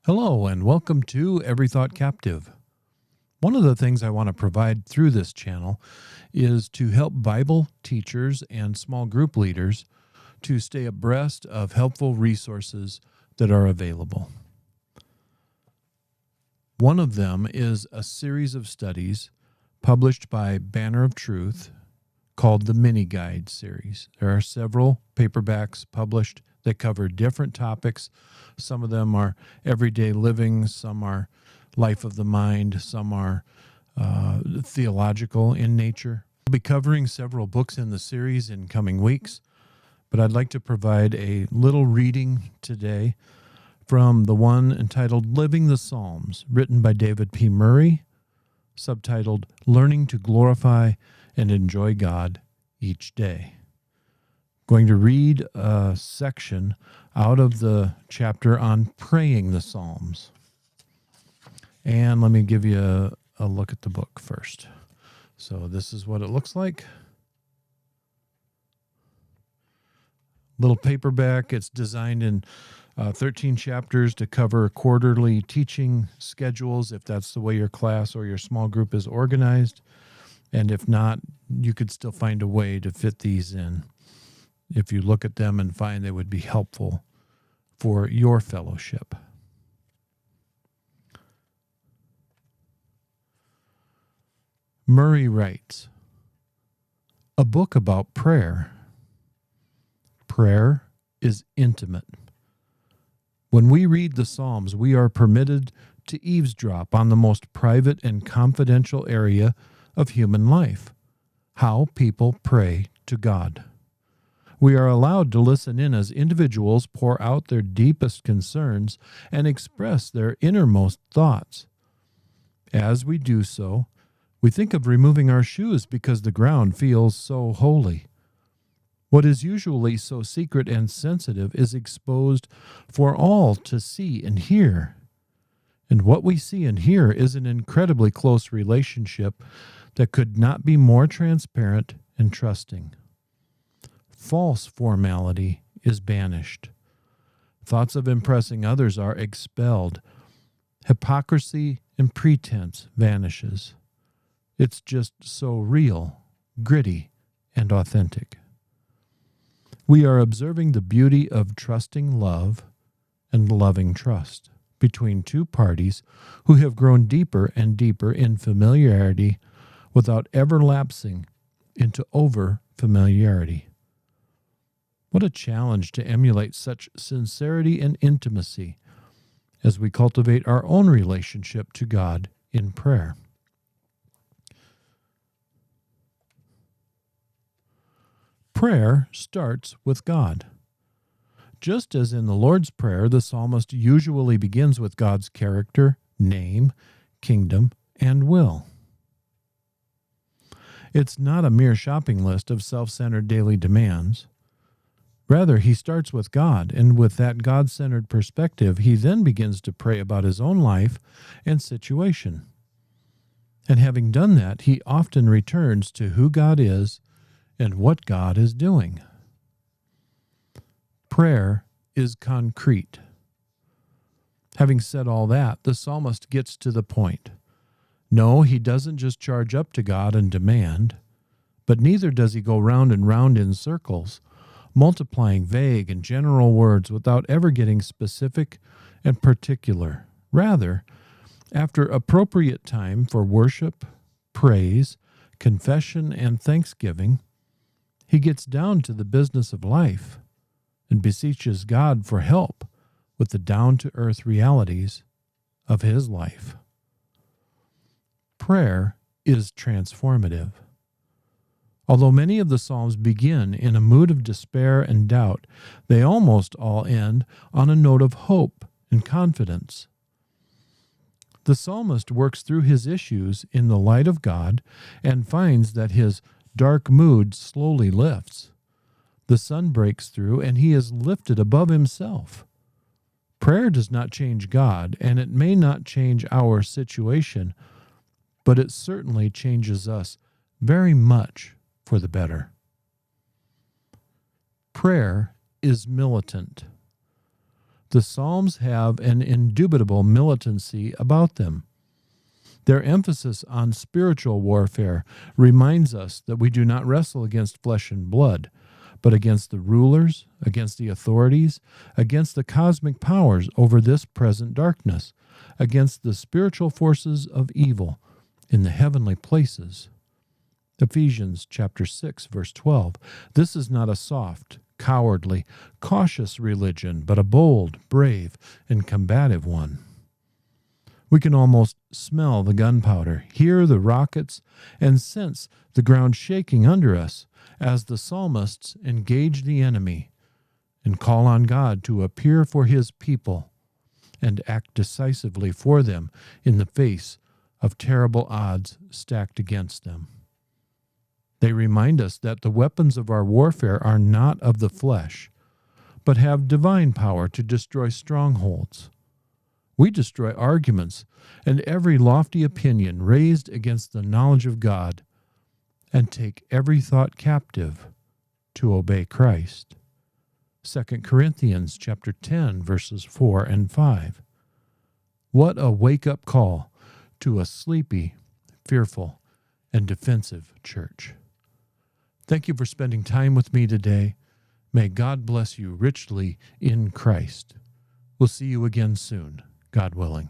Hello, and welcome to Every Thought Captive. One of the things I want to provide through this channel is to help Bible teachers and small group leaders to stay abreast of helpful resources that are available. One of them is a series of studies published by Banner of Truth called the Mini Guide series. There are several paperbacks published that cover different topics. Some of them are everyday living, some are life of the mind, some are theological in nature. I'll be covering several books in the series in coming weeks, but I'd like to provide a little reading today from the one entitled Living the Psalms, written by David P. Murray, subtitled Learning to Glorify and Enjoy God Each Day. Going to read a section out of the chapter on praying the Psalms. And let me give you a look at the book first. So this is what it looks like. Little paperback. It's designed in 13 chapters to cover quarterly teaching schedules, if that's the way your class or your small group is organized. And if not, you could still find a way to fit these in if you look at them and find they would be helpful for your fellowship. Murray writes, a book about prayer. Prayer is intimate. When we read the Psalms, we are permitted to eavesdrop on the most private and confidential area of human life, how people pray to God. We are allowed to listen in as individuals pour out their deepest concerns and express their innermost thoughts. As we do so, we think of removing our shoes because the ground feels so holy. What is usually so secret and sensitive is exposed for all to see and hear. And what we see and hear is an incredibly close relationship that could not be more transparent and trusting. False formality is banished. Thoughts of impressing others are expelled. Hypocrisy and pretense vanishes. It's just so real, gritty, and authentic. We are observing the beauty of trusting love and loving trust between two parties who have grown deeper and deeper in familiarity without ever lapsing into over-familiarity. What a challenge to emulate such sincerity and intimacy as we cultivate our own relationship to God in prayer. Prayer starts with God. Just as in the Lord's Prayer, the psalmist usually begins with God's character, name, kingdom, and will. It's not a mere shopping list of self-centered daily demands. Rather, he starts with God, and with that God-centered perspective, he then begins to pray about his own life and situation. And having done that, he often returns to who God is and what God is doing. Prayer is concrete. Having said all that, the psalmist gets to the point. No, he doesn't just charge up to God and demand, but neither does he go round and round in circles, multiplying vague and general words without ever getting specific and particular. Rather, after appropriate time for worship, praise, confession, and thanksgiving, he gets down to the business of life and beseeches God for help with the down-to-earth realities of his life. Prayer is transformative. Although many of the Psalms begin in a mood of despair and doubt, they almost all end on a note of hope and confidence. The psalmist works through his issues in the light of God and finds that his dark mood slowly lifts. The sun breaks through and he is lifted above himself. Prayer does not change God, and it may not change our situation, but it certainly changes us very much for the better. Prayer is militant. The Psalms have an indubitable militancy about them. Their emphasis on spiritual warfare reminds us that we do not wrestle against flesh and blood, but against the rulers, against the authorities, against the cosmic powers over this present darkness, against the spiritual forces of evil in the heavenly places. Ephesians chapter 6, verse 12. This is not a soft, cowardly, cautious religion, but a bold, brave, and combative one. We can almost smell the gunpowder, hear the rockets, and sense the ground shaking under us as the psalmists engage the enemy and call on God to appear for his people and act decisively for them in the face of terrible odds stacked against them. They remind us that the weapons of our warfare are not of the flesh, but have divine power to destroy strongholds. We destroy arguments and every lofty opinion raised against the knowledge of God, and take every thought captive to obey Christ. 2 Corinthians chapter 10, verses 4 and 5. What a wake-up call to a sleepy, fearful, and defensive church. Thank you for spending time with me today. May God bless you richly in Christ. We'll see you again soon, God willing.